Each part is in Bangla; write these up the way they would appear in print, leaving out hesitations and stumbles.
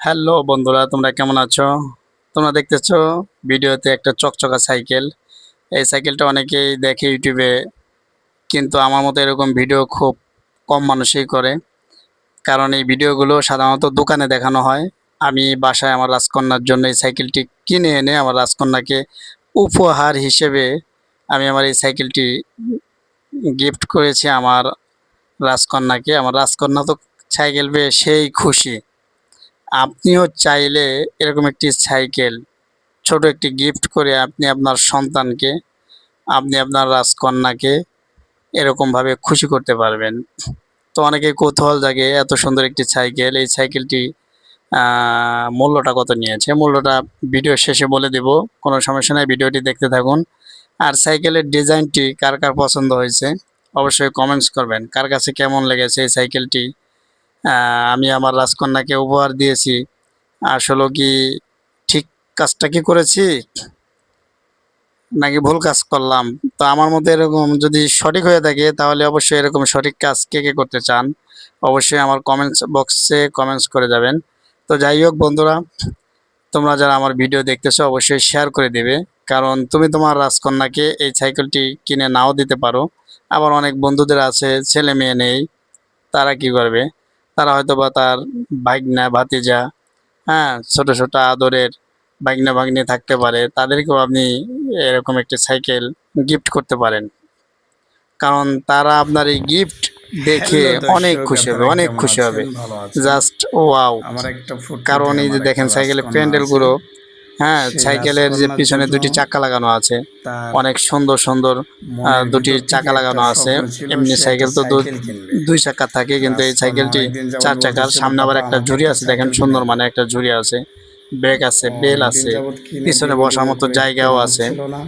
হ্যালো বন্ধুরা, তোমরা কেমন আছো? তোমরা দেখতেছো ভিডিওতে একটা চকচকা সাইকেল। এই সাইকেলটা অনেকেই দেখে ইউটিউবে, কিন্তু আমার মতো এরকম ভিডিও খুব কম মানুষই করে। কারণ এই ভিডিওগুলো সাধারণত দোকানে দেখানো হয়। আমি বাসায় আমার রাজকন্যার জন্য এই সাইকেলটি কিনে এনে আমার রাজকন্যাকে উপহার হিসেবে আমি আমার এই সাইকেলটি গিফট করেছি আমার রাজকন্যাকে। আমার রাজকন্যা তো সাইকেল পেয়ে সেই খুশি। আপনিও চাইলে এরকম একটি সাইকেল ছোট একটি গিফট করে আপনি আপনার সন্তানকে, আপনি আপনার রাজকন্যাকে এরকমভাবে খুশি করতে পারবেন। তো অনেকে কৌতূহল জাগে, এত সুন্দর একটি সাইকেল, এই সাইকেলটি মূল্যটা কত নিয়েছে? মূল্যটা ভিডিও শেষে বলে দেব, কোনো সমস্যা নেই, ভিডিওটি দেখতে থাকুন। আর সাইকেলের ডিজাইনটি কার কার পছন্দ হয়েছে অবশ্যই কমেন্টস করবেন। কার কাছে কেমন লেগেছে এই সাইকেলটি আমি আমার রাজকন্যাকে উপহার দিয়েছি। আসলে কি ঠিক কাজটা কি করেছি নাকি ভুল কাজ করলাম? তো আমার মতে এরকম যদি সঠিক হয়ে থাকে তাহলে অবশ্যই এরকম সঠিক কাজ কে কে করতে চান অবশ্যই আমার কমেন্টস বক্সে কমেন্টস করে যাবেন। তো যাই হোক বন্ধুরা, তোমরা যারা আমার ভিডিও দেখতেছো অবশ্যই শেয়ার করে দেবে, কারণ তুমি তোমার রাজকন্যাকে এই সাইকেলটি কিনে নাও দিতে পারো। আবার অনেক বন্ধুদের আছে ছেলে মেয়ে নেই, তারা কি করবে? তারা হয়তো বা তার ভাগ্না ভাতিজা, হ্যাঁ, ছোট ছোট আদরের ভাগ্না ভাগ্নি থাকতে পারে, তাদেরকেও আপনি এরকম একটি সাইকেল গিফট করতে পারেন। কারণ তারা আপনার এই গিফট দেখে হ্যালো অনেক দর্শক, খুশি হবে, আপনারা অনেক কেমন খুশি হবে। আছেন? ভালো আছেন? Just wow! আমার একটা কারণ ফুটফুটে এই যে আমার একটা দেখেন সাইকেলের রাজকন্যা আছে। প্যান্ডেলগুলো, হ্যাঁ, সেই সাইকেলের যে রাজকন্যার পিছনে জন্য দুটি চাকা লাগানো আছে, তার অনেক সুন্দর সুন্দর মনের দুটি ভিতর থেকে চাকা একটা লাগানো আছে। স্বপ্ন ছিল, এমনি সে একটা সাইকেল তো সাইকেল কিনবে। দুই চাকা থাকে, কিন্তু এই রাজকন্যা সাইকেলটি অনেকদিন যাবৎ চার চাকার, বলতেছিল, সামনে আবার পাপা একটা আমাকে ঝুড়ি একটা আছে, দেখেন সাইকেল সুন্দর কিনে মানে দেন। একটা ঝুড়ি আছে, ব্রেক আছে, বেল অনেকদিন আছে, যাবৎ কিনে পিছনে দিব বসার দিব মতো করে জায়গাও কেনা আছে। হচ্ছিল না,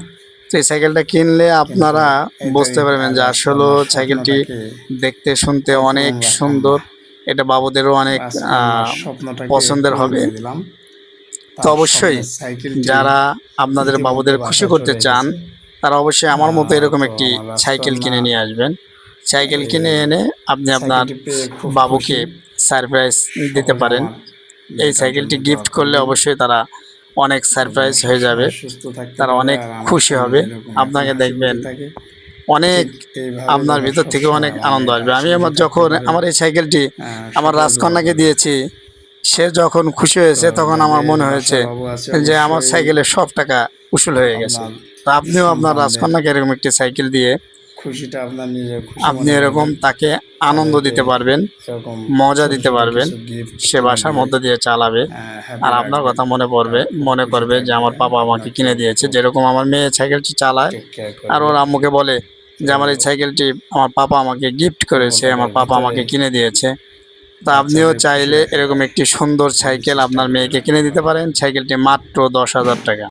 তো এই সাইকেলটা কিনলে কিন্তু আপনারা এই বুঝতে তারিখে পারবেন আর যে আসলে রাজকন্যার সাইকেলটি স্বপ্নটাকে দেখতে শুনতে আর অনেক পূরণ রাখলাম সুন্দর। না। এটা বাবুদেরও অনেক রাজকন্যার স্বপ্নটাকে পছন্দের পূরণ হবে। দিয়ে দিলাম। তো তার অবশ্যই স্বপ্নের সাইকেলটি যারা আপনাদের ইতিমধ্যে বাবুদের খুশি বাসায় করতে চলে চান এসেছে। তারা অবশ্যই আমার মতো এরকম তো একটি আমার সাইকেল রাজকন্যা কিনে নিয়ে আসবেন। সাইকেল এই কিনে এনে আপনি আপনার সাইকেলটি পেয়ে খুব বাবুকে খুশি। সারপ্রাইজ দিতে সকলে পারেন। আমার এই মেয়েটার জন্য সাইকেলটি দোয়া গিফট করলে করবেন। অবশ্যই তারা অনেক ও যেন সারপ্রাইজ হয়ে যাবে, সবসময় সুস্থ থাকতে তারা পারে অনেক আর আমার খুশি সামনে হবে। যেরকম এখন আপনাকে হাসি দেখবেন খুশি থাকে, অনেক, ঠিক এইভাবে আপনার যেন ভিতর থেকে সবসময় অনেক আমার আনন্দ মেয়েটা আসবে। আমি হাসি খুশি আমার থাকতে যখন পারে। আমার এই সাইকেলটি আমার সকলে দোয়া রাজকন্যাকে করবেন। দিয়েছি, সে যখন খুশি তো হয়েছে তখন আমার যাদের মনে হয়েছে বাসায় বাবু আছে যে আমার অবশ্যই সাইকেলের সব টাকা উসুল হয়ে গেছে। আপনার তো আপনিও আপনার সন্তানদের রাজকন্যাকে এরকম একটি সাইকেল দিয়ে খুশিটা আপনার নিজের খুশি আপনি মনে এরকম করবেন। তাকে আনন্দ তাদেরকে দিতে পারবেন, এরকম মজা ছোট দিতে ছোট পারবেন। কিছু গিফট সে কিনে বাসার দিয়ে মধ্যে দিয়ে চালাবে হ্যাপি আর আপনার রাখবেন। কথা মনে পড়বে, তারা খুব মনে খুশি করবে যে থাকবে, আমার বাবা আমাকে কিনে আপনাকেও দিয়েছে। খুব যেরকম আমার মেয়ে সাইকেলটি চালায় টেক কেয়ার আর করবে। ওর আম্মুকে বলে যে তো আমার এই সাইকেলটি আমার পাপা আমাকে গিফট করেছে, ওটাদের আমার পাপা ভিতরে আমাকে কিনে দিয়েছে। তা আপনিও বাচ্চাদের খুশি চাইলে রাখার এরকম একটি সুন্দর অনেক সাইকেল চেষ্টা আপনার করতে মেয়েকে হবে। কিনে দিতে পারেন। সাইকেলটি মাত্র 10,000 টাকা।